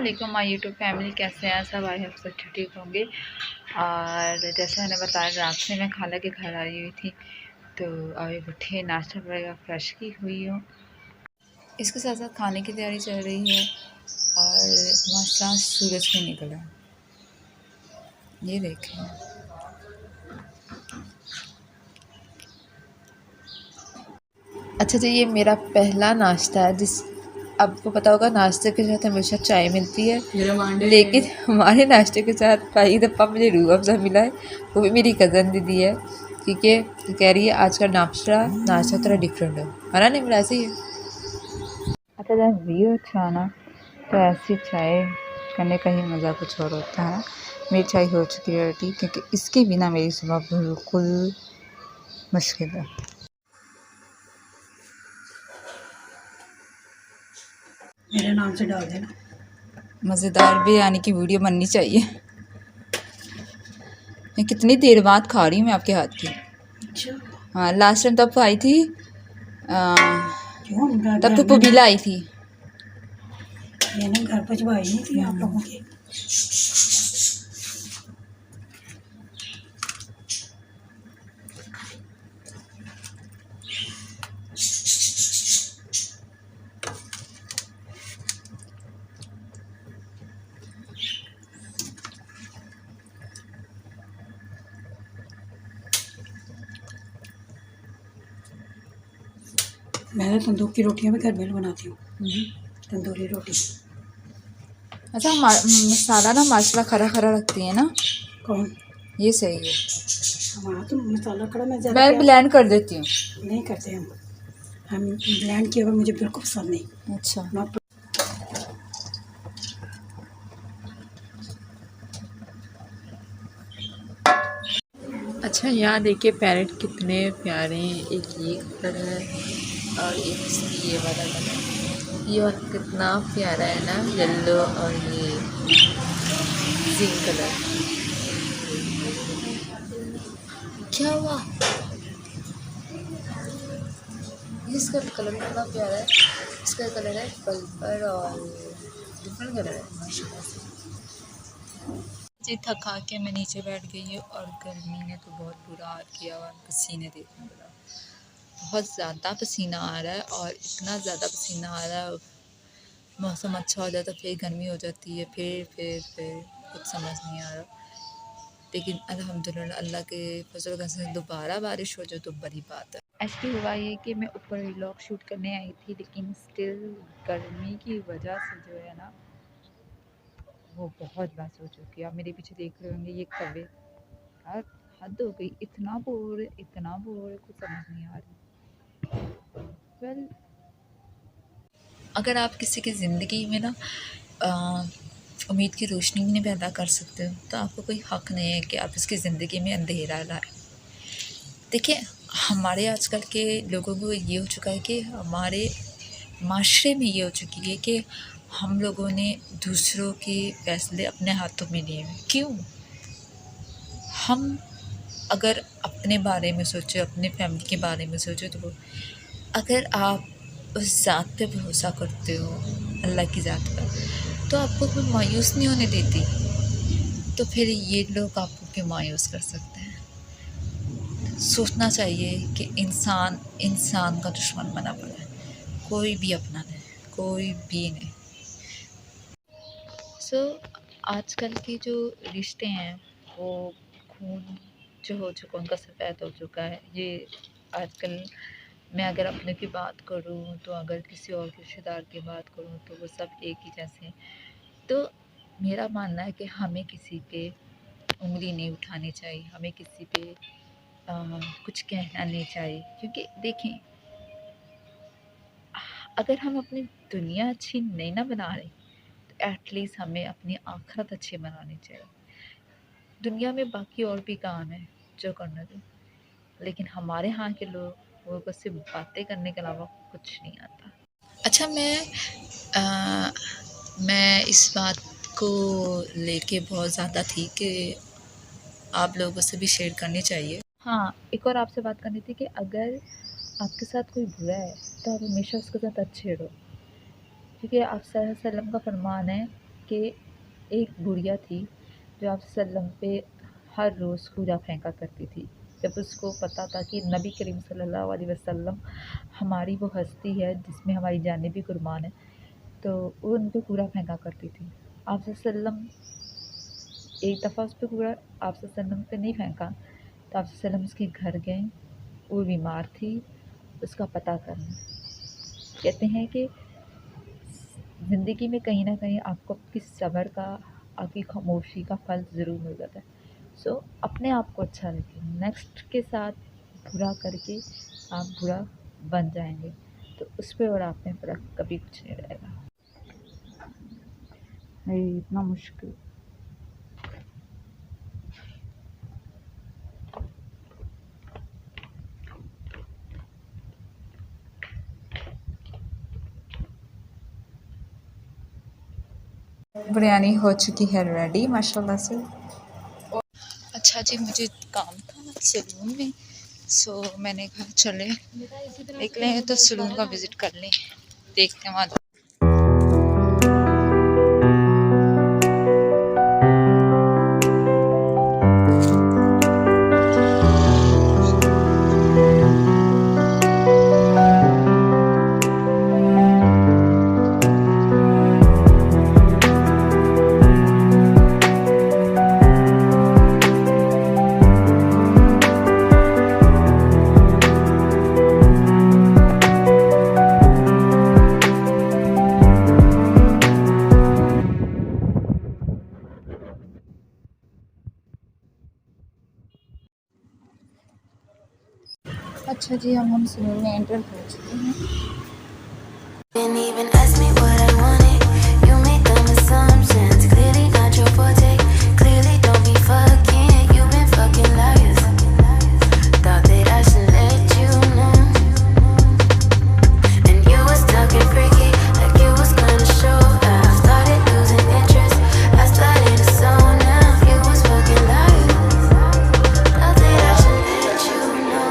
अस्सलामुअलैकुम my YouTube family, कैसे हैं सब? आई होप सब ठीक होंगे। और जैसे मैंने बताया, रात से मैं खाला के घर आई हुई थी, तो अभी उठे, नाश्ता वगैरह फ्रेश की हुई हूँ। इसके साथ साथ खाने की तैयारी चल रही है और माशाल्लाह सूरज भी निकला, ये देखें। अच्छा जी, ये मेरा पहला नाश्ता है। जिस आपको पता होगा, नाश्ते के साथ हमेशा चाय मिलती है, लेकिन हमारे नाश्ते के साथ पहली दफ़ा मुझे रूह अफ़ज़ा मिला है, वो भी मेरी कज़न दीदी है, क्योंकि कह रही है आज का नाश्ता थोड़ा डिफरेंट है ना, नहीं ऐसे ही है। अच्छा, जब व्यू अच्छा ना, तो ऐसी चाय करने का ही मज़ा कुछ और होता है। मेरी चाय हो चुकी है रेडी, क्योंकि इसके बिना मेरी सुबह बिल्कुल मुश्किल है। मेरे नाम से डाल देना। मज़ेदार बिरयानी की वीडियो बननी चाहिए। मैं कितनी देर बाद खा रही हूँ मैं आपके हाथ की। अच्छा, हाँ, लास्ट टाइम तब आई थी, क्यों तब तो पुबीला आई थी। मैंने घर पहुँचवाई नहीं थी आप लोगों के। मैं तो तंदूर की रोटियां भी घर में बनाती हूँ, तंदूरी रोटी। अच्छा, मसाला ना माशाल्लाह खरा खरा रखती है ना। कौन? ये सही है। हमारा तो मसाला खड़ा, मैं ज़्यादा मैं ब्लेंड कर देती हूँ। नहीं करते हम ब्लेंड किया हुआ मुझे बिल्कुल पसंद नहीं। अच्छा, अच्छा, यहाँ देखिए पैरेट कितने प्यारे हैं। एक ये कलर है और एक इसकी ये वाला कलर। ये वाला कितना प्यारा है ना, येलो और ये पिंक कलर। क्या हुआ? इसका कलर कितना प्यारा है। इसका कलर है पर्पल और डिफरेंट कलर है माशाल्लाह से। जी, थका के मैं नीचे बैठ गई हूँ और गर्मी ने तो बहुत बुरा हाल किया हुआ, पसीने देखने लगा। बहुत ज़्यादा पसीना आ रहा है और इतना ज़्यादा पसीना आ रहा है, मौसम अच्छा हो जाता है फिर गर्मी हो जाती है, फिर कुछ समझ नहीं आ रहा। लेकिन अल्हम्दुलिल्लाह अल्लाह के फजल का से दोबारा बारिश हो जाए तो बड़ी बात है। एक्चुअली हुआ ये कि मैं ऊपर व्लॉग शूट करने आई थी, लेकिन स्टिल गर्मी की वजह से जो है ना, वो बहुत बस हो चुकी है। आप मेरे पीछे देख रहे होंगे ये कवे, यार हद हो गई, इतना बोर कुछ समझ नहीं आ रही। वेल, अगर आप किसी की ज़िंदगी में ना उम्मीद की रोशनी नहीं पैदा कर सकते हो, तो आपको कोई हक़ नहीं है कि आप उसकी ज़िंदगी में अंधेरा लाएं। देखिए, हमारे आजकल के लोगों को ये हो चुका है कि हमारे माशरे में ये हो चुकी है कि हम लोगों ने दूसरों के फैसले अपने हाथों में लिए हैं। क्यों? हम अगर अपने बारे में सोचें, अपने फैमिली के बारे में सोचें, तो अगर आप उस ज़ात पे भरोसा करते हो, अल्लाह की ज़ात पर, तो आपको कोई मायूस नहीं होने देती। तो फिर ये लोग आपको क्यों मायूस कर सकते हैं? सोचना चाहिए कि इंसान इंसान का दुश्मन बना पड़ा है, कोई भी अपना नहीं, कोई भी नहीं। आजकल के जो रिश्ते हैं, वो खून जो हो चुका, उनका सफ़ेद हो चुका है। ये आजकल, मैं अगर अपने की बात करूँ, तो अगर किसी और के रिश्तेदार की बात करूँ, तो वो सब एक ही जैसे हैं। तो मेरा मानना है कि हमें किसी पे उंगली नहीं उठानी चाहिए, हमें किसी पे कुछ कहना नहीं चाहिए, क्योंकि देखें, अगर हम अपनी दुनिया अच्छी नहीं ना बना रहे, तो एटलीस्ट हमें अपनी आखिरत अच्छी बनानी चाहिए। दुनिया में बाकी और भी काम है जो करना चाहिए, लेकिन हमारे यहाँ के लोगों को सिर्फ बातें करने के अलावा कुछ नहीं आता। अच्छा, मैं इस बात को लेके बहुत ज़्यादा थी कि आप लोगों से भी शेयर करनी चाहिए। हाँ, एक और आपसे बात करनी थी कि अगर आपके साथ कोई बुरा है, तो आप हमेशा उसके साथ अच्छे रहो, क्योंकि आप सल्लल्लाहु अलैहि वसल्लम का फरमान है कि एक बुढ़िया थी जो आप सल्लम पे हर रोज़ कूड़ा फेंका करती थी। जब उसको पता था कि नबी करीम सल्लल्लाहु अलैहि वसल्लम हमारी वो हस्ती है जिसमें हमारी जानें भी कुर्बान है, तो वो उन पे कूड़ा फेंका करती थी। आप सल्लम एक दफ़ा उस पे कूड़ा आप सल्लम पे नहीं फेंका, तो आप सल्लम उसके घर गए। वो बीमार थी, उसका पता करना। कहते हैं कि ज़िंदगी में कहीं ना कहीं आपको आपकी सब्र का, आपकी खामोशी का फल ज़रूर मिल जाता है। सो अपने आप को अच्छा रखें। नेक्स्ट के साथ बुरा करके आप बुरा बन जाएंगे, तो उस पर और आप में फ़र्क कभी कुछ नहीं रहेगा। नहीं, इतना मुश्किल। बिरयानी हो चुकी है रेडी माशाल्लाह से। अच्छा जी, मुझे काम था सलून में, सो मैंने कहा चले निकले हैं तो सलून का विज़िट कर लें, देखते हैं वहाँ। अच्छा जी, हम सलून में एंटर हो चुके हैं। Didn't even ask me what I wanted. You made dumb assumptions. Clearly not your forte. Clearly don't be fucking. You've been fucking liars. Thought that I should let you know. And you was talking freaky, like you was gonna show. I started losing interest. I started to zone out. You was fucking liars. Thought that I should let you know.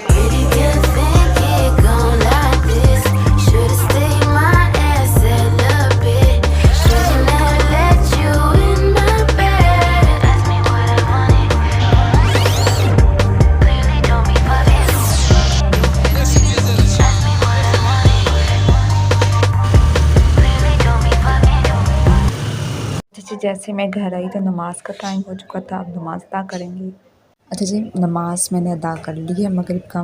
Pretty good think it gon' like this. Should've stayed my ass a little bit. Should've never let you in my bed. Ask me what I wanted. Clearly don't be fucking. Ask me what I wanted. Clearly don't be fucking. अच्छा, जैसे मैं घर आई तो नमाज का time हो चुका था, अब नमाज अदा करेंगे। अच्छा जी, नमाज मैंने अदा कर ली है मगरिब का।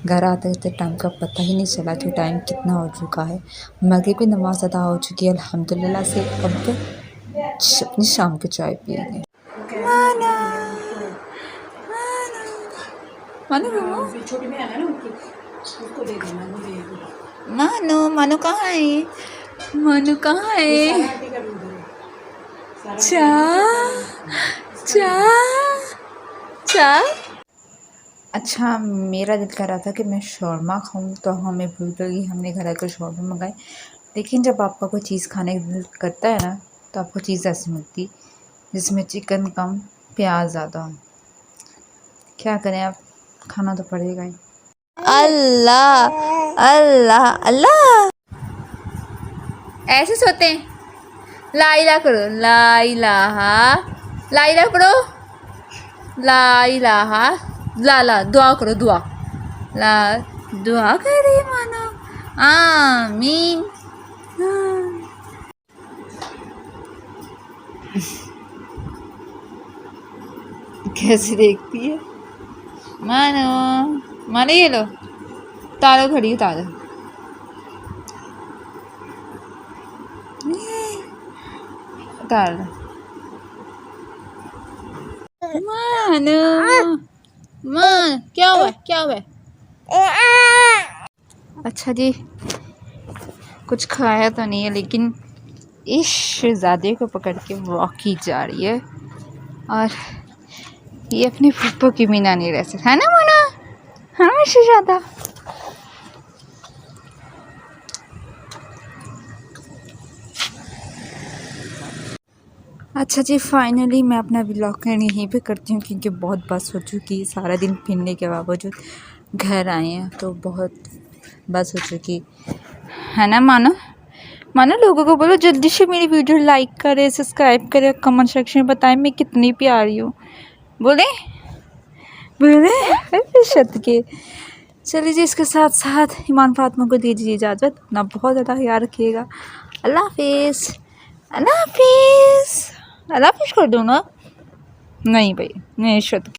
घर आते आते टाइम का पता ही नहीं चला कि टाइम कितना हो चुका है। मगरिब की नमाज अदा हो चुकी है अल्हम्दुलिल्लाह से। अब अपनी शाम की चाय पिएंगे। माना मानो छोटी बहन है ना उनकी, उसको दे देना, मुझे मानो मानो कहाँ है? मानो कहाँ है? चा अच्छा, मेरा दिल कर रहा था कि मैं शौरमा खाऊं, तो हमें भूख लगी, हमने घर आकर शौरमा मंगाए। लेकिन जब आपका कोई चीज़ खाने का दिल करता है ना, तो आपको चीज़ ऐसी मिलती जिसमें चिकन कम प्याज ज़्यादा हो। क्या करें, अब खाना तो पड़ेगा ही। अल्लाह अल्लाह अल्लाह, ऐसे सोते हैं। ला इलाहा करो, ला इलाहा, ला इलाहा पढ़ो, ला इलाहा, ला दुआ करो, दुआ ला, दुआ करे मानो, आमीन। कैसी देखती है मानो? मानो ये लो, उतारो घड़ी, उतारो। उतार लो मानो। मान क्या हुआ, क्या हुआ? अच्छा जी, कुछ खाया तो नहीं है, लेकिन इस शहजादे को पकड़ के वॉक की जा रही है, और ये अपनी फूफो की मीना नहीं रह सकता है ना मोना? हाँ शहजादा। अच्छा जी, फाइनली मैं अपना व्लॉग यहीं पे करती हूँ, क्योंकि बहुत बस हो चुकी है। सारा दिन फिरने के बावजूद घर आए हैं तो बहुत बस हो चुकी है ना मानो? मानो लोगों को बोलो जल्दी से मेरी वीडियो लाइक करें, सब्सक्राइब करें, कमेंट सेक्शन में बताएं मैं कितनी प्यारी हूँ। बोले बोले शत के। चलिए जी, इसके साथ साथ ईमान फातिमा को दीजिए इजाज़त। अपना बहुत ज़्यादा ख्याल रखिएगा। अल्लाह हाफिज़, अल्लाह हाफिज़, अल्लाह हाफिज़ कर दूँ ना? नहीं भाई, नहीं शत